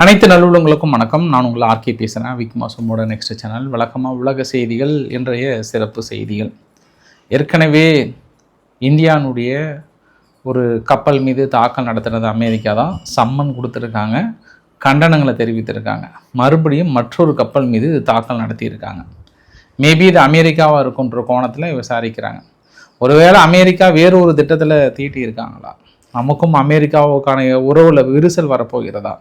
அனைத்து நல்லுள்ளங்களுக்கும் வணக்கம். நான் உங்களை ஆர்கே பேசுகிறேன். விக்மாசமோட நெக்ஸ்ட் சேனல் வழக்கமாக உலக செய்திகள் இன்றைய சிறப்பு செய்திகள். ஏற்கனவே இந்தியானுடைய ஒரு கப்பல் மீது தாக்கல் நடத்துகிறது அமெரிக்கா தான். சம்மன் கொடுத்துருக்காங்க, கண்டனங்களை தெரிவித்திருக்காங்க. மறுபடியும் மற்றொரு கப்பல் மீது தாக்கல் நடத்தியிருக்காங்க. மேபி இது அமெரிக்காவாக இருக்குன்ற கோணத்தில் விசாரிக்கிறாங்க. ஒருவேளை அமெரிக்கா வேறு ஒரு திட்டத்தில் தீட்டியிருக்காங்களா? நமக்கும் அமெரிக்காவுக்கான உறவில் விரிசல் வரப்போகிறதா?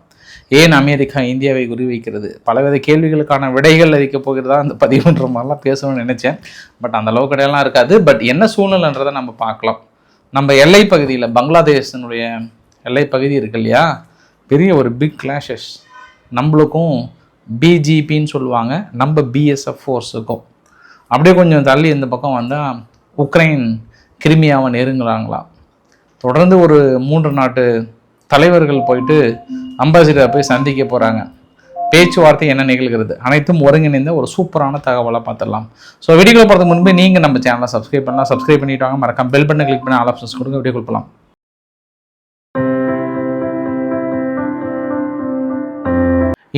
ஏன் அமெரிக்கா இந்தியாவை குறிவைக்கிறது? பலவித கேள்விகளுக்கான விடைகள் அளிக்கப் போகிறதா அந்த பதிவுன்ற மாதிரிலாம் பேசணும்னு நினச்சேன். பட் அந்த அளவுக்கு இடையெல்லாம் இருக்காது. பட் என்ன சூழ்நிலைன்றதை நம்ம பார்க்கலாம். நம்ம எல்லை பகுதியில் பங்களாதேஷனுடைய எல்லை பகுதி இருக்கு இல்லையா, பெரிய ஒரு பிக் கிளாஷஸ். நம்மளுக்கும் பிஜிபின்னு சொல்லுவாங்க, நம்ம பிஎஸ்எஃப் ஃபோர்ஸுக்கும். அப்படியே கொஞ்சம் தள்ளி இந்த பக்கம் வந்தால் உக்ரைன் கிரிமியாவை நெருங்குறாங்களாம். தொடர்ந்து ஒரு 3 நாட்டு தலைவர்கள் போயிட்டு அம்பாசிடரை போய் சந்திக்க போகிறாங்க. பேச்சுவார்த்தை என்ன நிகழ்கிறது அனைத்தும் ஒருங்கிணைந்த ஒரு சூப்பரான தகவலாக பார்த்துடலாம். ஸோ வீடியோக்குள்ள போகிறதுக்கு முன்பு நீங்கள் நம்ம சேனலை சப்ஸ்கிரைப் பண்ணலாம். சப்ஸ்கிரைப் பண்ணிட்டு வாங்க. மறக்காம பெல் பட்டனை கிளிக் பண்ணி ஆல் ஆப்ஷன்ஸ் கொடுங்க. வீடியோ கொடுக்கலாம்.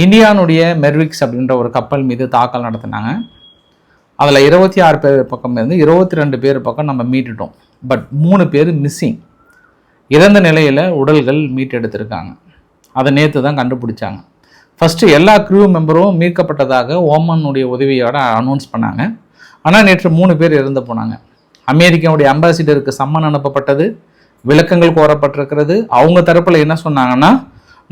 இந்தியானுடைய மெர்விக்ஸ் அப்படின்ற ஒரு கப்பல் மீது தாக்கல் நடத்தினாங்க. அதில் 26 பேர் பக்கம் இருந்து 22 பேர் பக்கம் நம்ம மீட்டுட்டோம். பட் 3 பேர் மிஸ்ஸிங், இறந்த நிலையில் உடல்கள் மீட்டெடுத்திருக்காங்க. அதை நேற்று தான் கண்டுபிடிச்சாங்க. ஃபஸ்ட்டு எல்லா க்ரூ மெம்பரும் மீட்கப்பட்டதாக ஓமனுடைய உதவியோடு அனௌன்ஸ் பண்ணாங்க. ஆனால் நேற்று 3 பேர் இறந்து போனாங்க. அமெரிக்காவுடைய அம்பாசிடருக்கு சம்மன் அனுப்பப்பட்டது, விளக்கங்கள் கோரப்பட்டிருக்கிறது. அவங்க தரப்பில் என்ன சொன்னாங்கன்னா,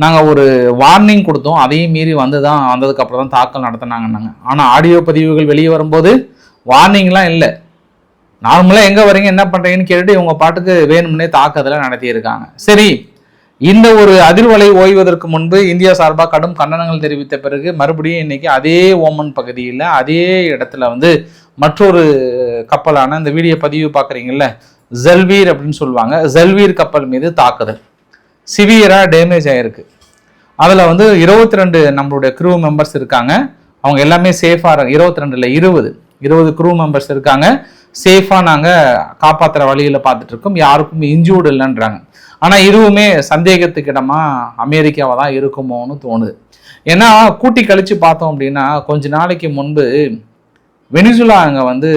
நாங்கள் ஒரு வார்னிங் கொடுத்தோம், அதையும் மீறி வந்ததுக்கப்புறம் தான் தாக்கல் நடத்தினாங்கன்னாங்க. ஆனால் ஆடியோ பதிவுகள் வெளியே வரும்போது வார்னிங்லாம் இல்லை. நார்மலாக எங்கே வரீங்க, என்ன பண்ணுறீங்கன்னு கேட்டுட்டு இவங்க பாட்டுக்கு வேணும்னே தாக்குதலை நடத்தியிருக்காங்க. சரி, இந்த ஒரு அதிர்வலை ஓய்வதற்கு முன்பு இந்தியா சார்பாக கடும் கண்டனங்கள் தெரிவித்த பிறகு மறுபடியும் இன்னைக்கு அதே ஓமன் பகுதியில் அதே இடத்துல மற்றொரு கப்பலான இந்த வீடியோ பதிவு பார்க்குறீங்கல்ல, ஜல்வீர் அப்படின்னு சொல்லுவாங்க, ஜல்வீர் கப்பல் மீது தாக்குதல் சிவியராக டேமேஜ் ஆகிருக்கு. அதில் 22 நம்மளுடைய க்ரூ மெம்பர்ஸ் இருக்காங்க. அவங்க எல்லாமே சேஃபாக 22 இல்லை 20 க்ரூ மெம்பர்ஸ் இருக்காங்க. சேஃபாக நாங்கள் காப்பாற்றுற வழியில் பார்த்துட்டு இருக்கோம். யாருக்கும் இன்ஜூர்டு இல்லைன்றாங்க. ஆனால் இதுவுமே சந்தேகத்துக்கு இடமா அமெரிக்காவை தான் இருக்குமோன்னு தோணுது. ஏன்னா கூட்டி கழித்து பார்த்தோம் அப்படின்னா, கொஞ்ச நாளைக்கு முன்பு வெனிசுலா அங்கே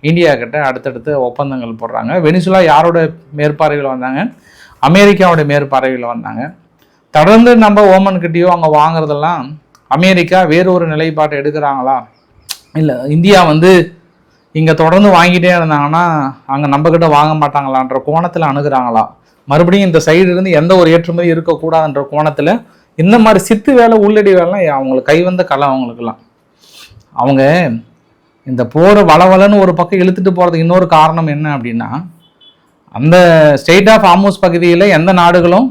இந்தியா கிட்ட அடுத்தடுத்து ஒப்பந்தங்கள் போடுறாங்க. வெனிசுலா யாரோட மேற்பார்வையில் வந்தாங்க? அமெரிக்காவோட மேற்பார்வையில் வந்தாங்க. தொடர்ந்து நம்ம ஓமன்கிட்டயோ அங்கே வாங்குறதெல்லாம் அமெரிக்கா வேறொரு நிலைப்பாட்டை எடுக்கிறாங்களா? இல்லை, இந்தியா இங்கே தொடர்ந்து வாங்கிட்டே இருந்தாங்கன்னா அங்கே நம்மக்கிட்ட வாங்க மாட்டாங்களான்ற கோணத்தில் அணுகிறாங்களா? மறுபடியும் இந்த சைடு இருந்து எந்த ஒரு ஏற்றுமதி இருக்கக்கூடாதுன்ற கோணத்தில் இந்த மாதிரி சித்து வேலை உள்ளடி வேலைலாம் அவங்களுக்கு கைவந்த கலை. அவங்களுக்கெல்லாம் அவங்க இந்த போகிற வளவலன்னு ஒரு பக்கம் இழுத்துட்டு போகிறதுக்கு இன்னொரு காரணம் என்ன அப்படின்னா, அந்த ஸ்டேட் ஆஃப் ஹார்முஸ் பகுதியில் எந்த நாடுகளும்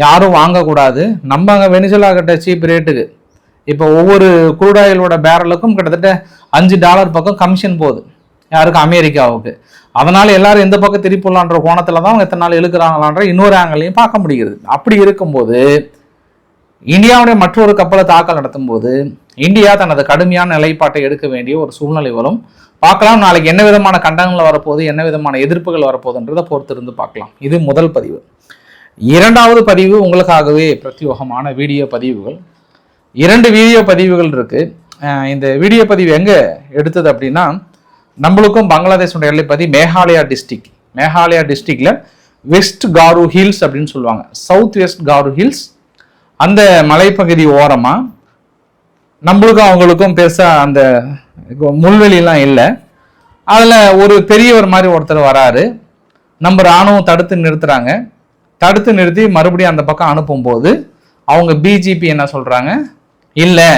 யாரும் வாங்கக்கூடாது. நம்ம அங்கே வெனிசுலா கிட்ட சீப் ரேட்டுக்கு இப்போ ஒவ்வொரு க்ரூட் ஆயிலோட பேரலுக்கும் கிட்டத்தட்ட $5 பக்கம் கமிஷன் போகுது. யாருக்கு? அமெரிக்காவுக்கு. அதனால எல்லாரும் எந்த பக்கம் திருப்பிடலான்ற கோணத்தில் தான் அவங்க எத்தனை நாள் இழுக்கிறாங்களான்ற இன்னொரு ஆங்கிலையும் பார்க்க முடிகிறது. அப்படி இருக்கும்போது இந்தியாவுடைய மற்றொரு கப்பலை தாக்கல் நடத்தும் போது இந்தியா தனது கடுமையான நிலைப்பாட்டை எடுக்க வேண்டிய ஒரு சூழ்நிலை வரும். பார்க்கலாம், நாளைக்கு என்ன விதமான கண்டனங்கள் வரப்போகுது, என்ன விதமான எதிர்ப்புகள் வரப்போகுதுன்றதை பொறுத்திருந்து பார்க்கலாம். இது முதல் பதிவு. 2வது பதிவு உங்களுக்காகவே பிரத்யோகமான வீடியோ பதிவுகள். 2 வீடியோ பதிவுகள் இருக்கு. இந்த வீடியோ பதிவு எங்கே எடுத்தது அப்படின்னா, நம்மளுக்கும் பங்களாதேஷோட எல்லை பகுதி மேகாலயா டிஸ்ட்ரிக்ட்ல வெஸ்ட் காரு ஹில்ஸ் அப்படின்னு சொல்லுவாங்க, சவுத் வெஸ்ட் காரு ஹில்ஸ். அந்த மலைப்பகுதி ஓரமாக நம்மளுக்கும் அவங்களுக்கும் பெருசாக அந்த முள்வெளியெல்லாம் இல்லை. அதில் ஒரு பெரியவர் மாதிரி ஒருத்தர் வராரு. நம்ம இராணுவம் தடுத்து நிறுத்துறாங்க. தடுத்து நிறுத்தி மறுபடியும் அந்த பக்கம் அனுப்பும்போது அவங்க பிஜிபி என்ன சொல்கிறாங்க, இல்லை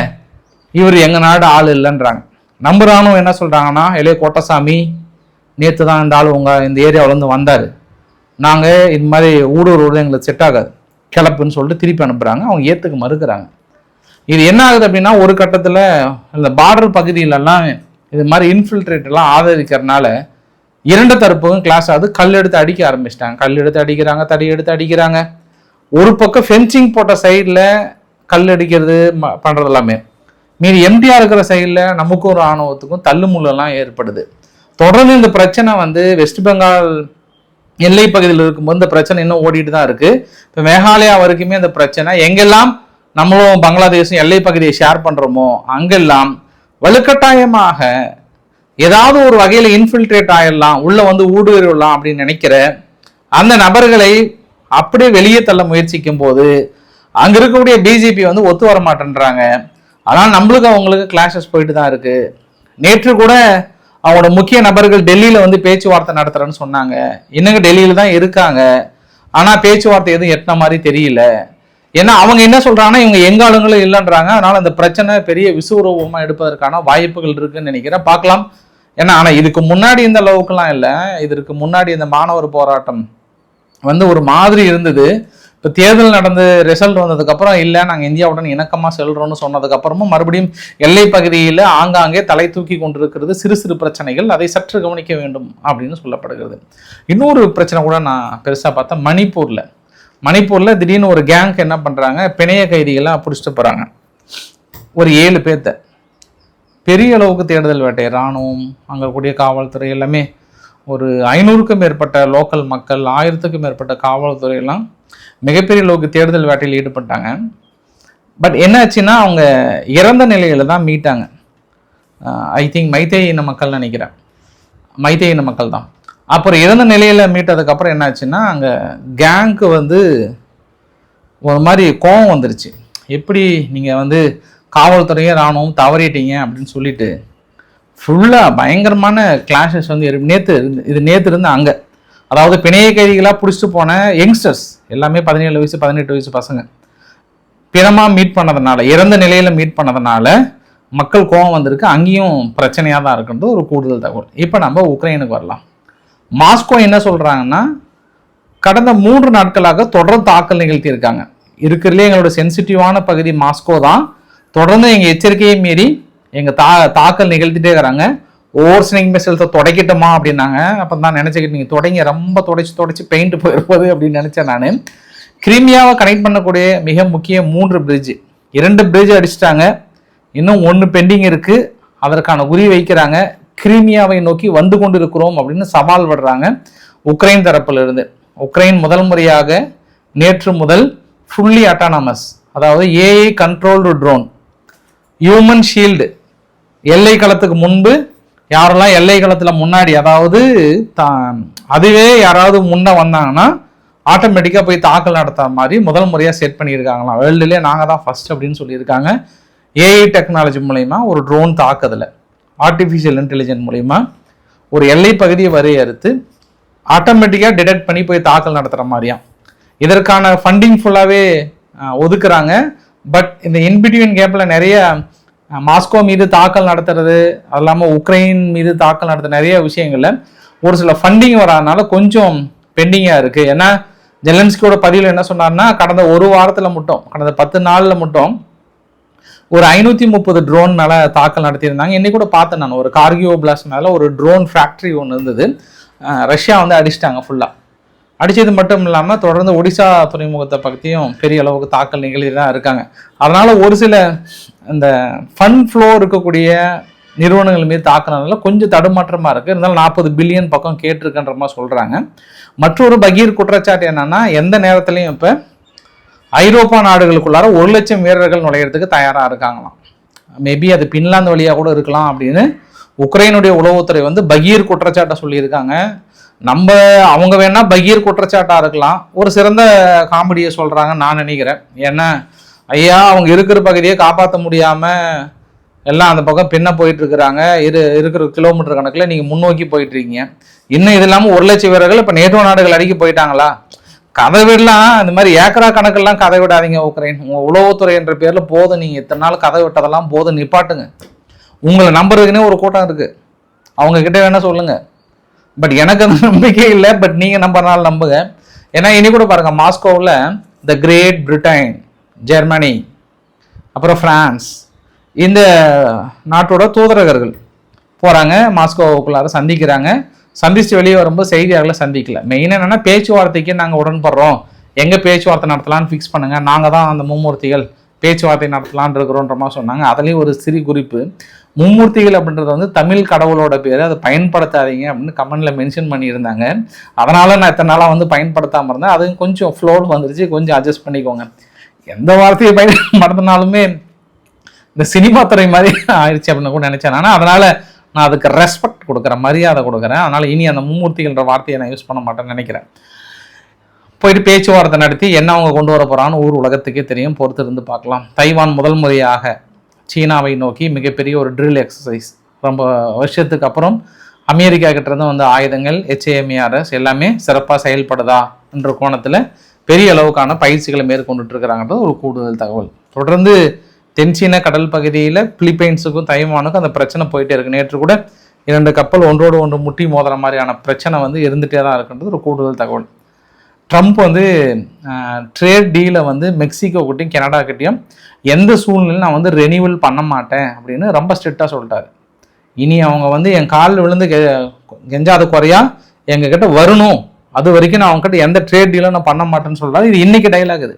இவர் எங்கள் நாடு ஆள் இல்லைன்றாங்க. நம்ம இராணுவம் என்ன சொல்கிறாங்கன்னா, இளைய கோட்டசாமி நேற்று தான் இந்த ஆள் இந்த ஏரியாவிலேருந்து வந்தார், நாங்கள் இது மாதிரி ஊடுருவது எங்களுக்கு செட் ஆகாது, கிளப்புன்னு சொல்லிட்டு திருப்பி அனுப்புகிறாங்க. அவங்க ஏற்றுக்க மறுக்கிறாங்க. இது என்ன ஆகுது அப்படின்னா, ஒரு கட்டத்தில் இந்த பார்டர் பகுதியிலலாம் இது மாதிரி இன்ஃபில்ட்ரேட்டெல்லாம் ஆதரிக்கிறதுனால 2 தரப்புக்கும் கிளாஸ் ஆகுது. கல் எடுத்து அடிக்க ஆரம்பிச்சிட்டாங்க. கல் எடுத்து அடிக்கிறாங்க, தடி எடுத்து அடிக்கிறாங்க. ஒரு பக்கம் ஃபென்சிங் போட்ட சைடில் கல் அடிக்கிறது பண்ணுறது எல்லாமே, மீறி எம்டிஆர் இருக்கிற சைடில் நமக்கும் ஒரு இராணுவத்துக்கும் தள்ளுமுள்ளெல்லாம் ஏற்படுது. தொடர்ந்து இந்த பிரச்சனை வெஸ்ட் பெங்கால் எல்லை பகுதியில் இருக்கும்போது இந்த பிரச்சனை இன்னும் ஓடிட்டு தான் இருக்குது. இப்போ மேகாலயா வரைக்குமே இந்த பிரச்சனை எங்கெல்லாம் நம்மளும் பங்களாதேஷும் எல்லை பகுதியை ஷேர் பண்ணுறோமோ அங்கெல்லாம் வலுக்கட்டாயமாக ஏதாவது ஒரு வகையில் இன்ஃபில்ட்ரேட் ஆயிடலாம், உள்ள வந்து ஊடுருவலாம் அப்படின்னு நினைக்கிற அந்த நபர்களை அப்படியே வெளியே தள்ள முயற்சிக்கும் போது அங்கே இருக்கக்கூடிய பிஜேபி வந்து ஒத்து வர மாட்டேன்றாங்க. ஆனால் நம்மளுக்கு அவங்களுக்கு கிளாஷஸ் போயிட்டு தான் இருக்கு. நேற்று கூட அவங்களோட முக்கிய நபர்கள் டெல்லியில் வந்து பேச்சுவார்த்தை நடத்துறேன்னு சொன்னாங்க. இன்னும் டெல்லியில் தான் இருக்காங்க. ஆனால் பேச்சுவார்த்தை எதுவும் எட்டின மாதிரி தெரியல. ஏன்னா அவங்க என்ன சொல்றாங்கன்னா இவங்க எங்க ஆளுங்களும் இல்லைன்றாங்க. அதனால அந்த பிரச்சனை பெரிய விசுவரூபமா எடுப்பதற்கான வாய்ப்புகள் இருக்குன்னு நினைக்கிறேன். பார்க்கலாம். ஏன்னா ஆனால் இதுக்கு முன்னாடி இந்த அளவுக்குலாம் இல்லை. இதற்கு முன்னாடி இந்த மாணவர் போராட்டம் வந்து ஒரு மாதிரி இருந்தது. இப்போ தேர்தல் நடந்து ரிசல்ட் வந்ததுக்கப்புறம் இல்லை நாங்கள் இந்தியாவுடன் இணக்கமாக செல்றோம்னு சொன்னதுக்கப்புறமும் மறுபடியும் எல்லை பகுதியில் ஆங்காங்கே தலை தூக்கி கொண்டிருக்கிறது சிறு சிறு பிரச்சனைகள். அதை சற்று கவனிக்க வேண்டும் அப்படின்னு சொல்லப்படுகிறது. இன்னொரு பிரச்சனை கூட நான் பெருசாக பார்த்தேன். மணிப்பூரில் திடீர்னு ஒரு கேங்க் என்ன பண்ணுறாங்க, பிணைய கைதிகளாக பிடிச்சிட்டு போகிறாங்க. ஒரு 7 பேர்த்த பெரிய அளவுக்கு தேடுதல் வேட்டை, இராணுவம், அங்கே கூடிய காவல்துறை எல்லாமே ஒரு 500க்கும் மேற்பட்ட லோக்கல் மக்கள், 1000க்கும் மேற்பட்ட காவல்துறையெல்லாம் மிகப்பெரிய அளவுக்கு தேடுதல் வேட்டையில் ஈடுபட்டாங்க. பட் என்னாச்சுன்னா அவங்க இறந்த நிலையில் தான் மீட்டாங்க. ஐ திங்க் மைத்தேய் இன மக்கள் நினைக்கிறேன், மைத்தேய் இன மக்கள் தான். அப்புறம் இறந்த நிலையில் மீட்டதுக்கப்புறம் என்னாச்சுன்னா அங்கே கேங்க்கு வந்து ஒரு மாதிரி கோபம் வந்துருச்சு. எப்படி நீங்கள் வந்து காவல்துறையும் இராணுவம் தவறிட்டீங்க அப்படின்னு சொல்லிட்டு ஃபுல்லாக பயங்கரமான கிளாஷஸ் வந்து நேற்று இருந்து அங்கே, அதாவது பிணைய கைதிகளாக பிடிச்சிட்டு போன யங்ஸ்டர்ஸ் எல்லாமே 17 வயசு 18 வயசு பசங்க பிணமாக மீட் பண்ணதுனால, இறந்த நிலையில் மீட் பண்ணதுனால மக்கள் கோபம் வந்திருக்கு. அங்கேயும் பிரச்சனையாக தான் இருக்குன்றது ஒரு கூடுதல் தகவல். இப்போ நம்ம உக்ரைனுக்கு வரலாம். மாஸ்கோ என்ன சொல்கிறாங்கன்னா கடந்த 3 நாட்களாக தொடர்ந்து தாக்கல் நிகழ்த்தியிருக்காங்க. இருக்கிறதுலே எங்களோட சென்சிட்டிவான பகுதி மாஸ்கோ தான். தொடர்ந்து எங்கள் எச்சரிக்கையை மீறி எங்கள் தாக்கல் நிகழ்த்திட்டே இருக்கிறாங்க. ஓவர்ஸ்னிங் மிசைல்ஸை தொடக்கிட்டோமா அப்படின்னாங்க. அப்போ தான் நினச்சிக்கிட்டு நீங்கள் தொடங்கி ரொம்ப தொடச்சி பெயிண்ட் போயிருப்பது அப்படின்னு நினச்சேன் நான். கிரீமியாவை கனெக்ட் பண்ணக்கூடிய மிக முக்கிய 3 பிரிட்ஜ், 2 பிரிட்ஜ் அடிச்சிட்டாங்க. இன்னும் 1 பெண்டிங் இருக்குது. அதற்கான குறி வைக்கிறாங்க. கிரீமியாவை நோக்கி வந்து கொண்டு இருக்கிறோம் அப்படின்னு சவால் விடுறாங்க உக்ரைன் தரப்புல இருந்து. உக்ரைன் முதல் முறையாக நேற்று முதல் ஃபுல்லி அட்டானமஸ், அதாவது AI controlled drone, human shield, எல்லை களத்துக்கு முன்பு யாரெல்லாம் எல்லை களத்தில் முன்னாடி, அதாவது அதுவே யாராவது முன்னே வந்தாங்கன்னா ஆட்டோமேட்டிக்காக போய் தாக்கல் நடத்துற மாதிரி முதல் முறையாக செட் பண்ணியிருக்காங்களாம். வேர்ல்டுலேயே நாங்கள் தான் ஃபர்ஸ்ட் அப்படின்னு சொல்லியிருக்காங்க. ஏஐ டெக்னாலஜி மூலயமா ஒரு ட்ரோன் தாக்குதலை ஆர்டிஃபிஷியல் இன்டெலிஜென்ஸ் மூலிமா ஒரு எல்லை பகுதியை வரையறுத்து ஆட்டோமேட்டிக்காக டிடெக்ட் பண்ணி போய் தாக்கல் நடத்துகிற மாதிரியாம். இதற்கான ஃபண்டிங் ஃபுல்லாகவே ஒதுக்குறாங்க. பட் இந்த இன்பிட்வீன் கேப்பில் நிறைய மாஸ்கோ மீது தாக்கல் நடத்துறது, அது இல்லாமல் உக்ரைன் மீது தாக்கல் நடத்துகிற நிறைய விஷயங்களில் ஒரு சில ஃபண்டிங் வராதனால கொஞ்சம் பெண்டிங்காக இருக்குது. ஏன்னா ஜெலன்ஸ்கியோட பதிவில் என்ன சொன்னார்னா கடந்த 1 வாரத்தில் மட்டும், கடந்த 10 நாளில் மட்டும் ஒரு 530 ட்ரோன் மேலே தாக்கல் நடத்தியிருந்தாங்க. இன்னைக்கு கூட பார்த்தேன் நான், ஒரு கார்கியோ பிளாஸ்ட் மேலே ஒரு ட்ரோன் ஃபேக்ட்ரி ஒன்று இருந்தது. ரஷ்யா வந்து அடிச்சிட்டாங்க ஃபுல்லாக. அடித்தது மட்டும் இல்லாமல் தொடர்ந்து ஒடிசா துறைமுகத்தை பற்றியும் பெரிய அளவுக்கு தாக்கல் நிகழ்ச்சி தான் இருக்காங்க. அதனால் ஒரு சில இந்த ஃபண்ட் ஃப்ளோ இருக்கக்கூடிய நிறுவனங்கள் மீது தாக்குனதுனால கொஞ்சம் தடுமாற்றமாக இருக்குது. இருந்தாலும் 40 பில்லியன் பக்கம் கேட்டிருக்குன்ற மாதிரி சொல்கிறாங்க. மற்றொரு பகீர் குற்றச்சாட்டு என்னன்னா, எந்த நேரத்துலையும் இப்போ ஐரோப்பா நாடுகளுக்குள்ளார 1 லட்சம் வீரர்கள் நுழையிறதுக்கு தயாராக இருக்காங்களாம். மேபி அது பின்லாந்து வழியாக கூட இருக்கலாம் அப்படின்னு உக்ரைனுடைய உளவுத்துறை வந்து பகீர் குற்றச்சாட்டை சொல்லியிருக்காங்க. அவங்க வேணா பகீர் குற்றச்சாட்டாக இருக்கலாம். ஒரு சிறந்த காமெடியை சொல்கிறாங்கன்னு நான் நினைக்கிறேன். ஏன்னா ஐயா அவங்க இருக்கிற பகுதியை காப்பாற்ற முடியாமல் எல்லாம் அந்த பக்கம் பின்ன போயிட்டு இருக்கிறாங்க. இருக்கிற கிலோமீட்டர் கணக்கில் நீங்கள் முன்னோக்கி போயிட்டு இருக்கீங்க. இன்னும் இது இல்லாமல் 1 லட்சம் வீரர்கள் இப்போ நேட்டோ நாடுகள் அடிக்கி போயிட்டாங்களா? கதை விடலாம். இந்த மாதிரி ஏக்கரா கணக்கெல்லாம் கதை விடாதீங்க உக்ரைன். உங்கள் உளவுத்துறை என்ற பேரில் போதும், நீங்கள் இத்தனை நாள் கதை விட்டதெல்லாம் போதும், நிப்பாட்டுங்க. உங்களை நம்புறதுக்குன்னே ஒரு கூட்டம் இருக்குது, அவங்க கிட்ட வேணா சொல்லுங்க. பட் எனக்கு அந்த நம்பிக்கை இல்லை. பட் நீங்கள் நம்புறனால நம்புங்க. ஏன்னா இனி கூட பாருங்க, மாஸ்கோவில் த கிரேட் பிரிட்டன், ஜெர்மனி, அப்புறம் பிரான்ஸ், இந்த நாட்டோட தூதரகர்கள் போகிறாங்க, மாஸ்கோவுக்குள்ளார சந்திக்கிறாங்க. சந்திச்சு வெளியே வரும்போது செய்தியாளர்களை சந்திக்கல. மெயின் என்னன்னா பேச்சுவார்த்தைக்கு நாங்கள் உடன்படுறோம், எங்கே பேச்சுவார்த்தை நடத்தலான்னு ஃபிக்ஸ் பண்ணுங்க, நாங்கள் தான் அந்த மும்மூர்த்திகள் பேச்சுவார்த்தை நடத்தலான் இருக்கிறோன்ற மாதிரி சொன்னாங்க. அதுலேயும் ஒரு சிறு குறிப்பு, மும்மூர்த்திகள் அப்படின்றது வந்து தமிழ் கடவுளோட பேர், அதை பயன்படுத்தாதீங்க அப்படின்னு கமெண்ட்ல மென்ஷன் பண்ணியிருந்தாங்க. அதனால நான் இத்தனை நாளாக வந்து பயன்படுத்தாமல் இருந்தேன். அது கொஞ்சம் ஃப்ளோவில் வந்துருச்சு, கொஞ்சம் அட்ஜஸ்ட் பண்ணிக்கோங்க. எந்த வார்த்தையை பயன்படுத்தினாலுமே இந்த சினிமா துறை மாதிரி ஆயிடுச்சு அப்படின்னு கூட நினைச்சேன். ஆனால் அதனால நான் அதுக்கு ரெஸ்பெக்ட் கொடுக்குறேன், மரியாதை கொடுக்குறேன். அதனால இனி அந்த மும்மூர்த்திகள்ன்ற வார்த்தையை நான் யூஸ் பண்ண மாட்டேன்னு நினைக்கிறேன். போயிட்டு பேச்சுவார்த்தை நடத்தி என்ன அவங்க கொண்டு வர போறான்னு ஊர் உலகத்துக்கே தெரியும், பொறுத்து இருந்து பார்க்கலாம். தைவான் முதல் முறையாக சீனாவை நோக்கி மிகப்பெரிய ஒரு ட்ரில் எக்ஸசைஸ், ரொம்ப வருஷத்துக்கு அப்புறம் அமெரிக்கா கிட்ட இருந்து வந்து ஆயுதங்கள் HIMARS எல்லாமே சிறப்பாக செயல்படுதா என்ற கோணத்தில் பெரிய அளவுக்கான பயிற்சிகளை மேற்கொண்டுட்டு இருக்கிறாங்கன்றது ஒரு கூடுதல் தகவல். தொடர்ந்து தென்சீன கடல் பகுதியில் பிலிப்பைன்ஸுக்கும் தைவானுக்கும் அந்த பிரச்சனை போயிட்டே இருக்கு. நேற்று கூட 2 கப்பல் ஒன்றோடு ஒன்று முட்டி மோதுற மாதிரியான பிரச்சனை வந்து இருந்துகிட்டே தான் இருக்குன்றது ஒரு கூடுதல் தகவல். ட்ரம்ப் வந்து ட்ரேட் டீலை வந்து மெக்சிகோ கிட்டையும் கனடா கிட்டையும் எந்த சூழ்நிலையும் நான் வந்து ரெனியூவல் பண்ண மாட்டேன் அப்படின்னு ரொம்ப ஸ்ட்ரிக்டாக சொல்லிட்டாரு. இனி அவங்க வந்து என் காலில் விழுந்து கெஞ்சாத குறையா எங்ககிட்ட வரணும், அது வரைக்கும் நான் அவங்ககிட்ட எந்த ட்ரேட் டீலும் நான் பண்ண மாட்டேன்னு சொல்கிறாரு. இது இன்னைக்கு டைலாக். இது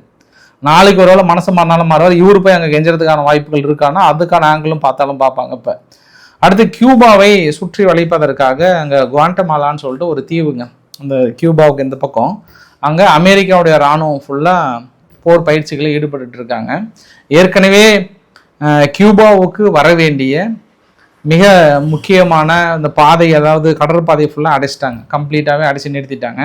நாளைக்கு ஒரு வேளை மனசு மாறினாலும் மாறுவார். இவரு போய் அங்கே கெஞ்சறதுக்கான வாய்ப்புகள் இருக்கானா அதுக்கான ஆங்கிளும் பார்த்தாலும் பார்ப்பாங்க. இப்போ அடுத்து கியூபாவை சுற்றி வளைப்பதற்காக அங்கே குவாண்டமாலான்னு சொல்லிட்டு ஒரு தீவுங்க, அந்த கியூபாவுக்கு இந்த பக்கம், அங்கே அமெரிக்காவுடைய இராணுவம் ஃபுல்லாக போர் பயிற்சிகளில் ஈடுபட்டு இருக்காங்க. ஏற்கனவே கியூபாவுக்கு வர வேண்டிய மிக முக்கியமான இந்த பாதை, அதாவது கடற்பாதையை ஃபுல்லாக அடைச்சிட்டாங்க, கம்ப்ளீட்டாகவே அடைச்சி நிறுத்திட்டாங்க.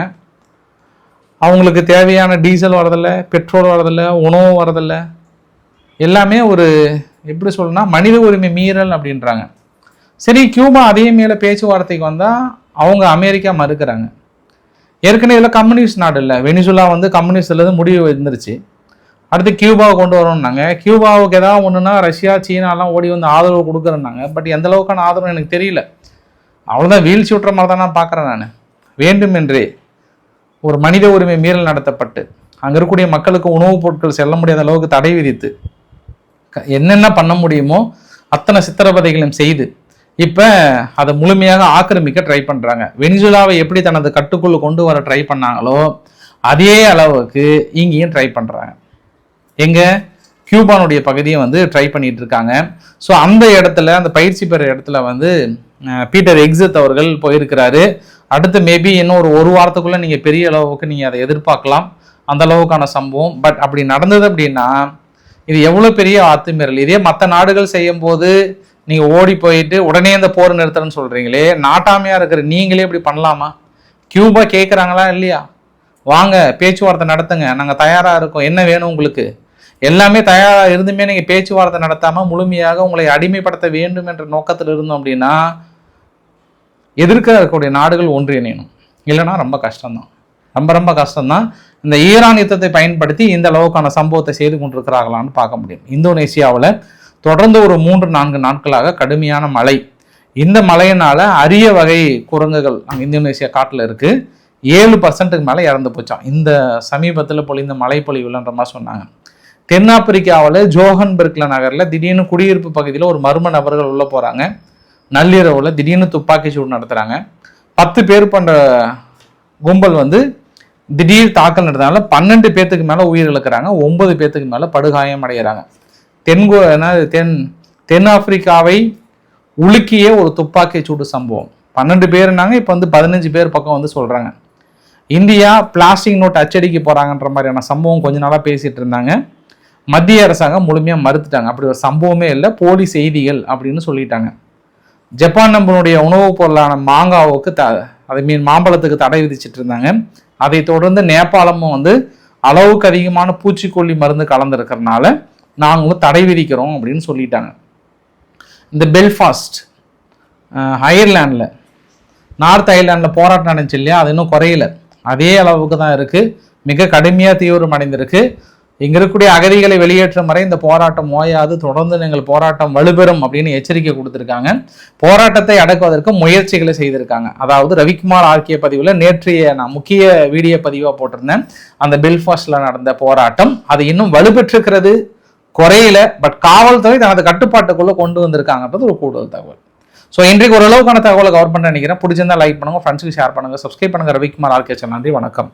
அவங்களுக்கு தேவையான டீசல் வரதில்லை, பெட்ரோல் வரதில்லை, உணவு வரதில்லை, எல்லாமே ஒரு எப்படி சொல்லணும்னா மனித உரிமை மீறல் அப்படின்றாங்க. சரி, கியூபா அதே மேலே பேச்சுவார்த்தைக்கு வந்தால் அவங்க அமெரிக்கா மறுக்கிறாங்க. ஏற்கனவே இதில் கம்யூனிஸ்ட் நாடு இல்லை, வெனிசுலா வந்து கம்யூனிஸ்ட்லேருந்து முடிவு வந்துருச்சு. அடுத்து கியூபாவை கொண்டு வரணும்னாங்க. கியூபாவுக்கு ஏதாவது ஒன்றுனா ரஷ்யா சீனாலாம் ஓடி வந்து ஆதரவு கொடுக்குறேன்னாங்க. பட் எந்த அளவுக்கான ஆதரவு எனக்கு தெரியல. அவ்வளோதான், வீழ்ச்சி விட்டுற மாதிரி தான் நான் பார்க்குறேன். நான் வேண்டுமென்றே ஒரு மனித உரிமை மீறல் நடத்தப்பட்டு அங்கே இருக்கக்கூடிய மக்களுக்கு உணவுப் பொருட்கள் செல்ல முடியாத அளவுக்கு தடை விதித்து என்னென்ன பண்ண முடியுமோ அத்தனை சித்திரவதைகளையும் செய்து இப்போ அதை முழுமையாக ஆக்கிரமிக்க ட்ரை பண்ணுறாங்க. வெனிசுலாவை எப்படி தனது கட்டுக்குள்ள கொண்டு வர ட்ரை பண்ணாங்களோ அதே அளவுக்கு இங்கேயும் ட்ரை பண்ணுறாங்க. எங்கே கியூபானுடைய பகுதியை வந்து ட்ரை பண்ணிட்டு இருக்காங்க. ஸோ அந்த இடத்துல, அந்த பயிற்சி பெற இடத்துல வந்து பீட்டர் எக்ஸத் அவர்கள் போயிருக்கிறாரு. அடுத்து மேபி இன்னும் ஒரு வாரத்துக்குள்ளே நீங்கள் பெரிய அளவுக்கு நீங்கள் அதை எதிர்பார்க்கலாம், அந்த அளவுக்கான சம்பவம். பட் அப்படி நடந்தது அப்படின்னா இது எவ்வளோ பெரிய அத்துமீறல். இதே மற்ற நாடுகள் செய்யும் போது நீங்கள் ஓடி போயிட்டு உடனே இந்த போர் நிறுத்தணும்னு சொல்கிறீங்களே, நாட்டாமையாக இருக்கிற நீங்களே இப்படி பண்ணலாமா? கியூபா கேட்குறாங்களா இல்லையா? வாங்க பேச்சுவார்த்தை நடத்துங்க, நாங்கள் தயாராக இருக்கோம், என்ன வேணும் உங்களுக்கு, எல்லாமே தயாராக இருந்துமே நீங்கள் பேச்சுவார்த்தை நடத்தாமல் முழுமையாக உங்களை அடிமைப்படுத்த வேண்டும் என்ற நோக்கத்தில் இருந்தோம் அப்படின்னா எதிர்க்க இருக்கக்கூடிய நாடுகள் ஒன்றிணையணும். இல்லைன்னா ரொம்ப கஷ்டம்தான், ரொம்ப கஷ்டம்தான். இந்த ஈரான் யுத்தத்தை பயன்படுத்தி இந்த அளவுக்கான சம்பவத்தை செய்து கொண்டிருக்கிறார்களான்னு பார்க்க முடியும். இந்தோனேசியாவில் தொடர்ந்து ஒரு 3-4 நாட்களாக கடுமையான மழை. இந்த மழையினால அரிய வகை குரங்குகள் அங்கே இந்தோனேசியா காட்டில் இருக்குது, 7% மேலே இறந்து போச்சான் இந்த சமீபத்தில் பொழிந்த மழை பொழிவுலன்ற மாதிரி சொன்னாங்க. தென்னாப்பிரிக்காவில் ஜோஹன்பெர்க்ல நகரில் திடீர்னு குடியிருப்பு பகுதியில் ஒரு மர்ம நபர்கள் உள்ள போகிறாங்க. நள்ளிரவில் திடீர்னு துப்பாக்கி சூடு நடத்துகிறாங்க. 10 பேர் பண்ணுற கும்பல் வந்து திடீர் தாக்கல் நடத்தினால 12 பேர்த்துக்கு மேலே உயிர் இழக்கிறாங்க, 9 பேர்த்துக்கு மேலே படுகாயம் அடைகிறாங்க. தென்னாப்பிரிக்காவை உலுக்கிய ஒரு துப்பாக்கி சூடு சம்பவம். 12 பேருனாங்க, இப்போ வந்து 15 பேர் பக்கம் வந்து சொல்கிறாங்க. இந்தியா பிளாஸ்டிக் நோட் அச்சடிக்க போகிறாங்கன்ற மாதிரியான சம்பவம் கொஞ்ச நாளாக பேசிகிட்டு இருந்தாங்க. மத்திய அரசாங்கம் முழுமையாக மறுத்துட்டாங்க, அப்படி ஒரு சம்பவமே இல்லை, போலி செய்திகள் அப்படின்னு சொல்லிட்டாங்க. ஜப்பான் நம்மளுடைய உணவுப் பொருளான மாங்காவுக்கு மாம்பழத்துக்கு தடை விதிச்சிட்டு இருந்தாங்க. அதை தொடர்ந்து நேபாளமும் வந்து அளவுக்கு அதிகமான பூச்சிக்கொல்லி மருந்து கலந்துருக்கிறதுனால நாங்களும் தடை விதிக்கிறோம் அப்படின்னு சொல்லிட்டாங்க. இந்த பெல்ஃபாஸ்ட் அயர்லாண்டில், நார்த் அயர்லாண்டில் போராட்டம் நடந்துச்சு இல்லையா, அது இன்னும் குறையல, அதே அளவுக்கு தான் இருக்குது, மிக கடுமையாக தீவிரம் அடைந்திருக்கு. இங்கே இருக்கக்கூடிய அகதிகளை வெளியேற்றும் வரை இந்த போராட்டம் ஓயாது, தொடர்ந்து எங்கள் போராட்டம் வலுப்பெறும் அப்படின்னு எச்சரிக்கை கொடுத்துருக்காங்க. போராட்டத்தை அடக்குவதற்கு முயற்சிகளை செய்திருக்காங்க. அதாவது ரவிக்குமார் ஆர்கிய பதிவில் நேற்றைய நான் முக்கிய வீடியோ பதிவாக போட்டிருந்தேன். அந்த பெல்ஃபாஸ்டில் நடந்த போராட்டம் அது இன்னும் வலுப்பெற்றிருக்கிறது, குறையில. பட் காவல்துறை தனது கட்டுப்பாட்டுக்குள்ளே கொண்டு வந்திருக்காங்கன்றது ஒரு கூடுதல் தகவல். ஸோ இன்றைக்கு ஓரளவுக்கான தகவலை கவர் பண்ண நினைக்கிறேன். பிடிச்சிருந்தா லைக் பண்ணுங்க, ஃப்ரெண்ட்ஸுக்கு ஷேர் பண்ணுங்க, சப்ஸ்கிரைப் பண்ணுங்க. Ravikumar RK channel. நன்றி, வணக்கம்.